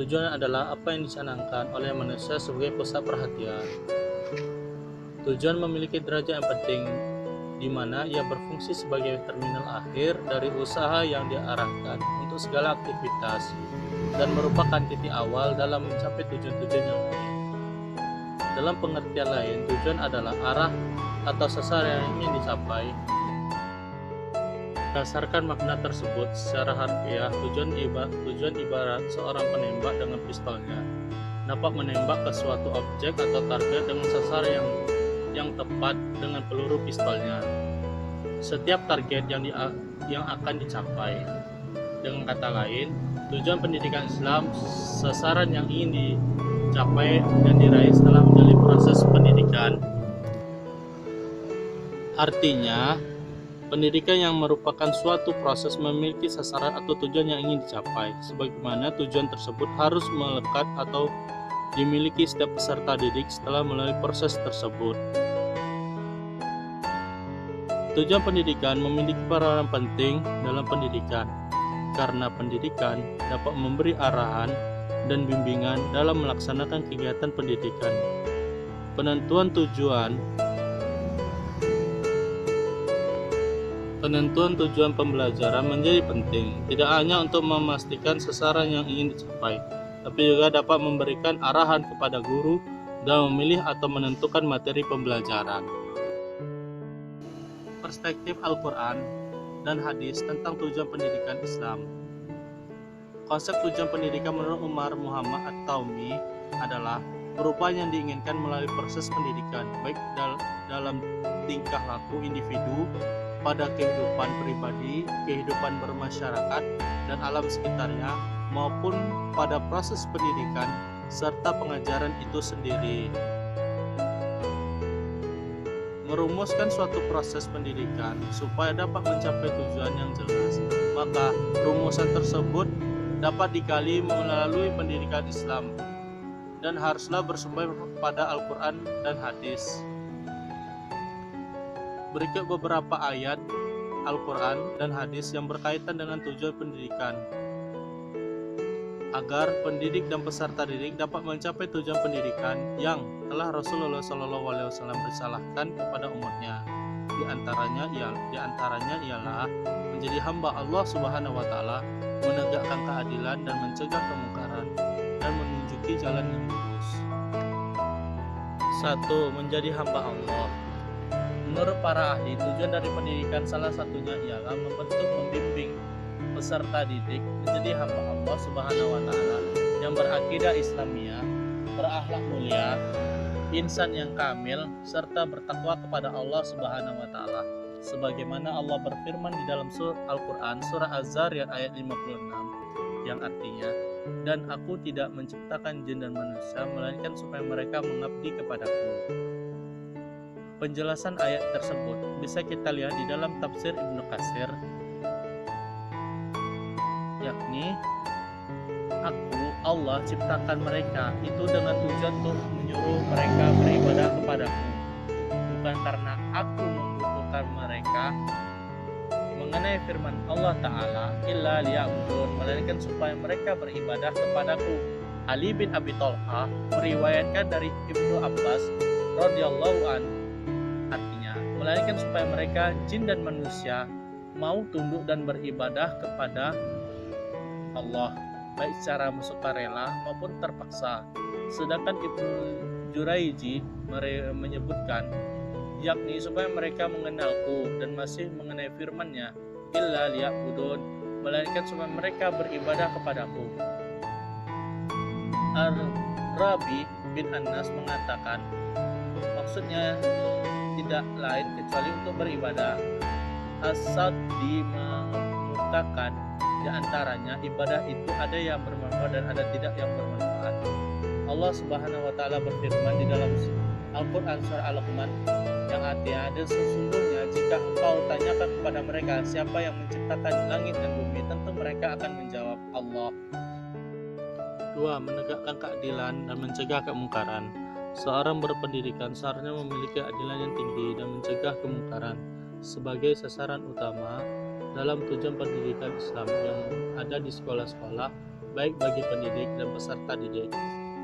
Tujuan adalah apa yang dicanangkan oleh manusia sebagai pusat perhatian. Tujuan memiliki derajat yang penting, di mana ia berfungsi sebagai terminal akhir dari usaha yang diarahkan untuk segala aktivitas dan merupakan titik awal dalam mencapai tujuan-tujuan yang lain. Dalam pengertian lain, tujuan adalah arah atau sasaran yang ingin dicapai. Berdasarkan makna tersebut, secara harfiah, tujuan ibarat seorang penembak dengan pistolnya dapat menembak ke suatu objek atau target dengan sasaran yang tepat dengan peluru pistolnya. Setiap target yang akan dicapai. Dengan kata lain, tujuan pendidikan Islam, sasaran yang ingin dicapai dan diraih setelah menjalani proses pendidikan. Artinya, pendidikan yang merupakan suatu proses memiliki sasaran atau tujuan yang ingin dicapai, sebagaimana tujuan tersebut harus melekat atau dimiliki setiap peserta didik setelah melalui proses tersebut. Tujuan pendidikan memiliki peranan penting dalam pendidikan, karena pendidikan dapat memberi arahan dan bimbingan dalam melaksanakan kegiatan pendidikan. Penentuan tujuan pembelajaran menjadi penting, tidak hanya untuk memastikan sasaran yang ingin dicapai, tapi juga dapat memberikan arahan kepada guru dalam memilih atau menentukan materi pembelajaran. Perspektif Al-Quran dan hadis tentang tujuan pendidikan Islam. Konsep tujuan pendidikan menurut Umar Muhammad At-Taumi adalah perubahan yang diinginkan melalui proses pendidikan, baik dalam tingkah laku individu, pada kehidupan pribadi, kehidupan bermasyarakat, dan alam sekitarnya, maupun pada proses pendidikan serta pengajaran itu sendiri. Merumuskan suatu proses pendidikan supaya dapat mencapai tujuan yang jelas, maka rumusan tersebut dapat digali melalui pendidikan Islam dan haruslah bersumber pada Al-Quran dan hadis. Berikut beberapa ayat Al-Quran dan hadis yang berkaitan dengan tujuan pendidikan, agar pendidik dan peserta didik dapat mencapai tujuan pendidikan yang telah Rasulullah SAW risalahkan kepada umatnya. Di antaranya ialah menjadi hamba Allah Subhanahu wa Ta'ala, menegakkan keadilan dan mencegah kemungkaran, dan menunjuki jalan yang lurus. 1. Menjadi hamba Allah. Menurut para ahli, tujuan dari pendidikan salah satunya ialah membimbing peserta didik menjadi hamba Allah Subhanahu wa Ta'ala yang berakidah Islamiyah, berakhlak mulia, insan yang kamil, serta bertakwa kepada Allah Subhanahu wa Ta'ala. Sebagaimana Allah berfirman di dalam Al-Quran surah Az-Zariyat ayat 56, yang artinya, "Dan aku tidak menciptakan jin dan manusia melainkan supaya mereka mengabdi kepadaku." Penjelasan ayat tersebut bisa kita lihat di dalam tafsir Ibnu Katsir, yakni aku, Allah, ciptakan mereka itu dengan tujuan untuk menyuruh mereka beribadah kepadaku, bukan karena aku membutuhkan mereka. Mengenai firman Allah Ta'ala, illa liya'budun, melainkan supaya mereka beribadah kepadaku. Ali bin Abi Thalhah meriwayatkan dari Ibnu Abbas radhiyallahu anhu, artinya melainkan supaya mereka jin dan manusia mau tunduk dan beribadah kepada Allah, baik secara sukarela maupun terpaksa. Sedangkan Ibnu Jurayji menyebutkan, yakni supaya mereka mengenalku, dan masih mengenai firman-Nya, illa liya'budun, melainkan supaya mereka beribadah kepadaku. Ar-Rabi bin Anas mengatakan, maksudnya tidak lain kecuali untuk beribadah. As-Sadi mengemukakan di antaranya ibadah itu ada yang bermanfaat dan ada tidak yang bermanfaat. Allah Subhanahu wa Ta'ala berfirman di dalam Al-Quran surah Al-Luqman yang artinya, dan sesungguhnya jika engkau tanyakan kepada mereka siapa yang menciptakan langit dan bumi, tentu mereka akan menjawab Allah. 2. Menegakkan keadilan dan mencegah kemungkaran. Seorang berpendidikan seharusnya memiliki keadilan yang tinggi dan mencegah kemungkaran sebagai sasaran utama dalam tujuan pendidikan Islam yang ada di sekolah-sekolah baik bagi pendidik dan peserta didik,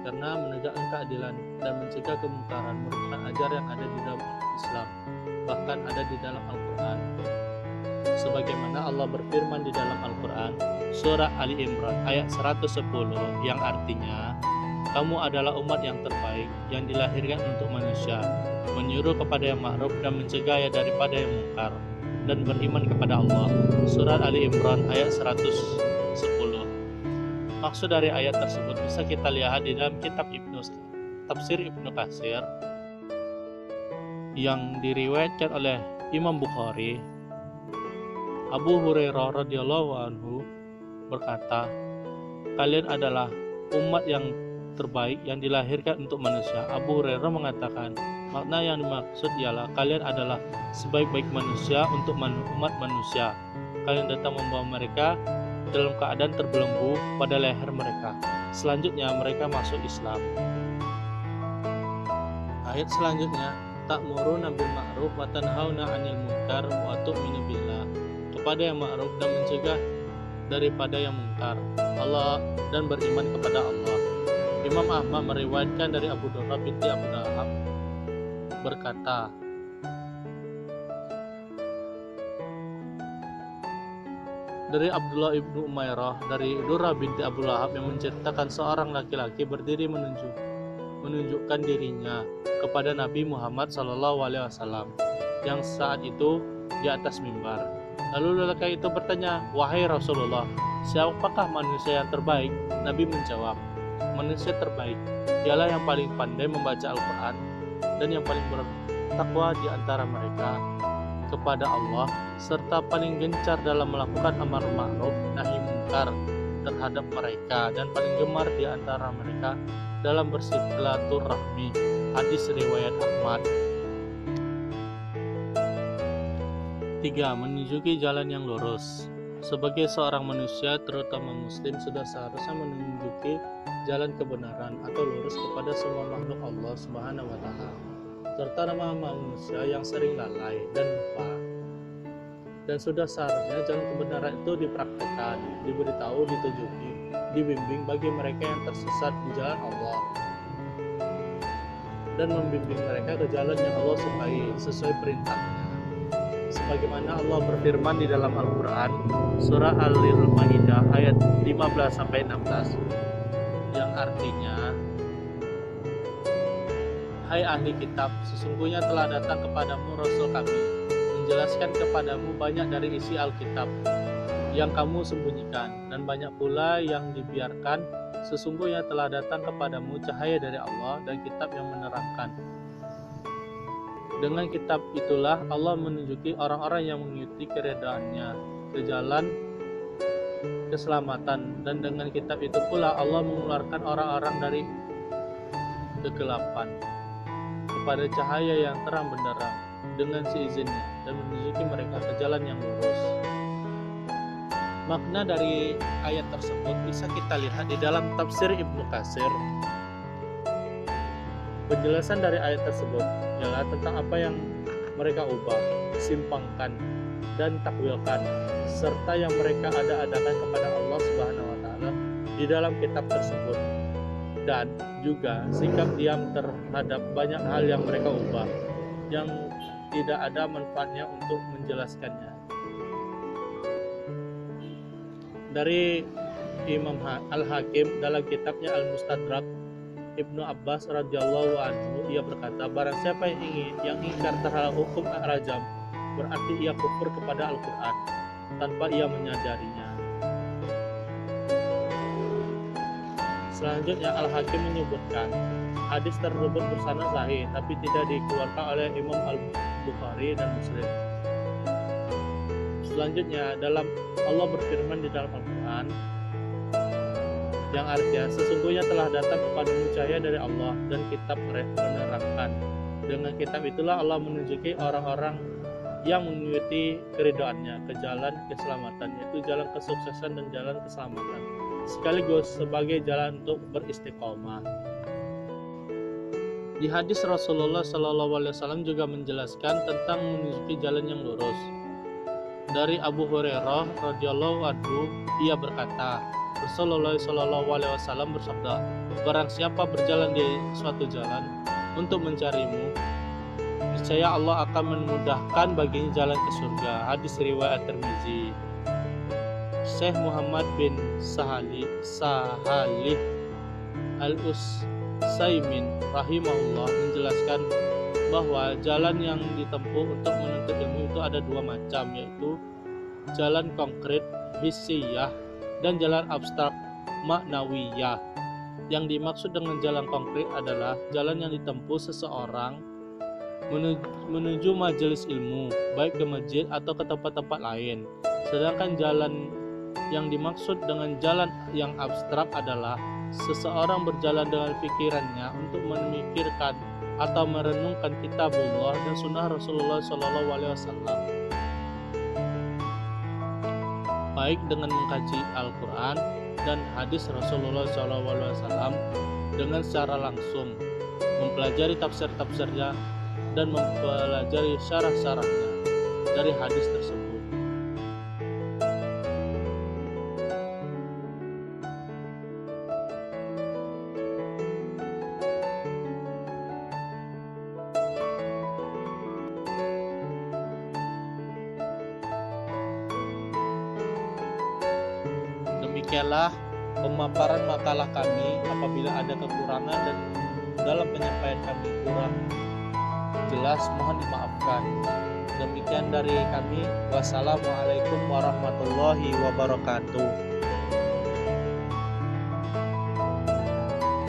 karena menegakkan keadilan dan mencegah kemungkaran merupakan ajar yang ada di dalam Islam, bahkan ada di dalam Al-Quran. Sebagaimana Allah berfirman di dalam Al-Quran, surah Ali Imran ayat 110, yang artinya, kamu adalah umat yang terbaik yang dilahirkan untuk manusia, menyuruh kepada yang ma'ruf dan mencegah daripada yang mungkar, dan beriman kepada Allah. Surat Ali Imran ayat 110. Maksud dari ayat tersebut bisa kita lihat di dalam kitab Tafsir Ibnu Katsir yang diriwayatkan oleh Imam Bukhari. Abu Hurairah radhiyallahu anhu berkata, kalian adalah umat yang terbaik yang dilahirkan untuk manusia. Abu Hurairah mengatakan, makna yang dimaksud ialah kalian adalah sebaik-baik manusia untuk umat manusia. Kalian datang membawa mereka dalam keadaan terbelenggu pada leher mereka. Selanjutnya mereka masuk Islam. Ayat selanjutnya, ta'muruna bil ma'ruf wa tanhauna 'anil munkar wa tu'minu billah. Kepada yang ma'ruf dan mencegah daripada yang mungkar, Allah dan beriman kepada Allah. Imam Ahmad meriwayatkan dari Abu Durrah binti Abu Lahab berkata, dari Abdullah ibnu Umairah dari Durrah binti Abu Lahab yang menceritakan seorang laki-laki berdiri menunjukkan dirinya kepada Nabi Muhammad SAW yang saat itu di atas mimbar. Lalu lelaki itu bertanya, wahai Rasulullah, siapakah manusia yang terbaik? Nabi menjawab, manusia terbaik ialah yang paling pandai membaca Al-Quran dan yang paling bertakwa di antara mereka kepada Allah, serta paling gencar dalam melakukan amar ma'ruf nahi mungkar terhadap mereka, dan paling gemar di antara mereka dalam bersilaturahmi. Hadis riwayat Ahmad. 3. Menunjuki jalan yang lurus. Sebagai seorang manusia, terutama muslim, sudah seharusnya menunjuki jalan kebenaran atau lurus kepada semua makhluk Allah Subhanahu wa Ta'ala, terutama manusia yang sering lalai dan lupa. Dan sudah seharusnya jalan kebenaran itu dipraktekkan, diberitahu, ditunjuki, dibimbing bagi mereka yang tersesat di jalan Allah, dan membimbing mereka ke jalan yang Allah sukai sesuai perintahnya. Sebagaimana Allah berfirman di dalam Al-Quran, surah Al-Maidah ayat 15-16, yang artinya, hai ahli kitab, sesungguhnya telah datang kepadamu Rasul kami, menjelaskan kepadamu banyak dari isi Alkitab yang kamu sembunyikan, dan banyak pula yang dibiarkan. Sesungguhnya telah datang kepadamu cahaya dari Allah dan kitab yang menerangkan. Dengan kitab itulah Allah menunjuki orang-orang yang mengikuti keredaannya ke jalan keselamatan, dan dengan kitab itu pula Allah mengeluarkan orang-orang dari kegelapan kepada cahaya yang terang benderang dengan seizinnya, dan menunjuki mereka ke jalan yang lurus. Makna dari ayat tersebut bisa kita lihat di dalam tafsir Ibnu Katsir. Penjelasan dari ayat tersebut ialah tentang apa yang mereka ubah, simpangkan, dan takwilkan, serta yang mereka ada-adakan kepada Allah Subhanahu wa Ta'ala di dalam kitab tersebut, dan juga sikap diam terhadap banyak hal yang mereka ubah yang tidak ada manfaatnya untuk menjelaskannya. Dari Imam Al-Hakim dalam kitabnya Al-Mustadrak, Ibnu Abbas radhiyallahu anhu, ia berkata, barang siapa yang ingkar terhadap hukum rajam, berarti ia kufur kepada Al-Quran tanpa ia menyadarinya. Selanjutnya Al-Hakim menyebutkan hadis tersebut bersanad sahih, tapi tidak dikeluarkan oleh Imam Al-Bukhari dan Muslim. Selanjutnya Allah berfirman di dalam Al-Quran yang artinya, sesungguhnya telah datang kepadamu cahaya dari Allah dan kitab menerangkan. Dengan kitab itulah Allah menunjuki orang-orang yang mengikuti keridhaannya ke jalan keselamatan, yaitu jalan kesuksesan dan jalan keselamatan, sekaligus sebagai jalan untuk beristiqomah. Di hadis Rasulullah SAW juga menjelaskan tentang menunjuki jalan yang lurus. Dari Abu Hurairah radhiyallahu anhu, ia berkata, Rasulullah Shallallahu alaihi wasallam bersabda, barang siapa berjalan di suatu jalan untuk mencarimu, niscaya Allah akan memudahkan baginya jalan ke surga. Hadis riwayat Tirmizi. Syekh Muhammad bin Sahalih Al-Utsaimin rahimahullah menjelaskan bahwa jalan yang ditempuh untuk menuntut ilmu itu ada dua macam, yaitu jalan konkret hissiyah dan jalan abstrak maknawiyah. Yang dimaksud dengan jalan konkret adalah jalan yang ditempuh seseorang menuju majelis ilmu, baik ke masjid atau ke tempat-tempat lain. Sedangkan jalan yang dimaksud dengan jalan yang abstrak adalah seseorang berjalan dengan pikirannya untuk memikirkan atau merenungkan kitabullah dan sunnah Rasulullah Shallallahu alaihi wasallam, baik dengan mengkaji Al-Quran dan hadis Rasulullah Shallallahu alaihi wasallam dengan secara langsung, mempelajari tafsir-tafsirnya dan mempelajari syarah-syarahnya dari hadis tersebut. Demikianlah pemaparan makalah kami. Apabila ada kekurangan dan dalam penyampaian kami kurang jelas, mohon dimaafkan. Demikian dari kami. Wassalamualaikum warahmatullahi wabarakatuh.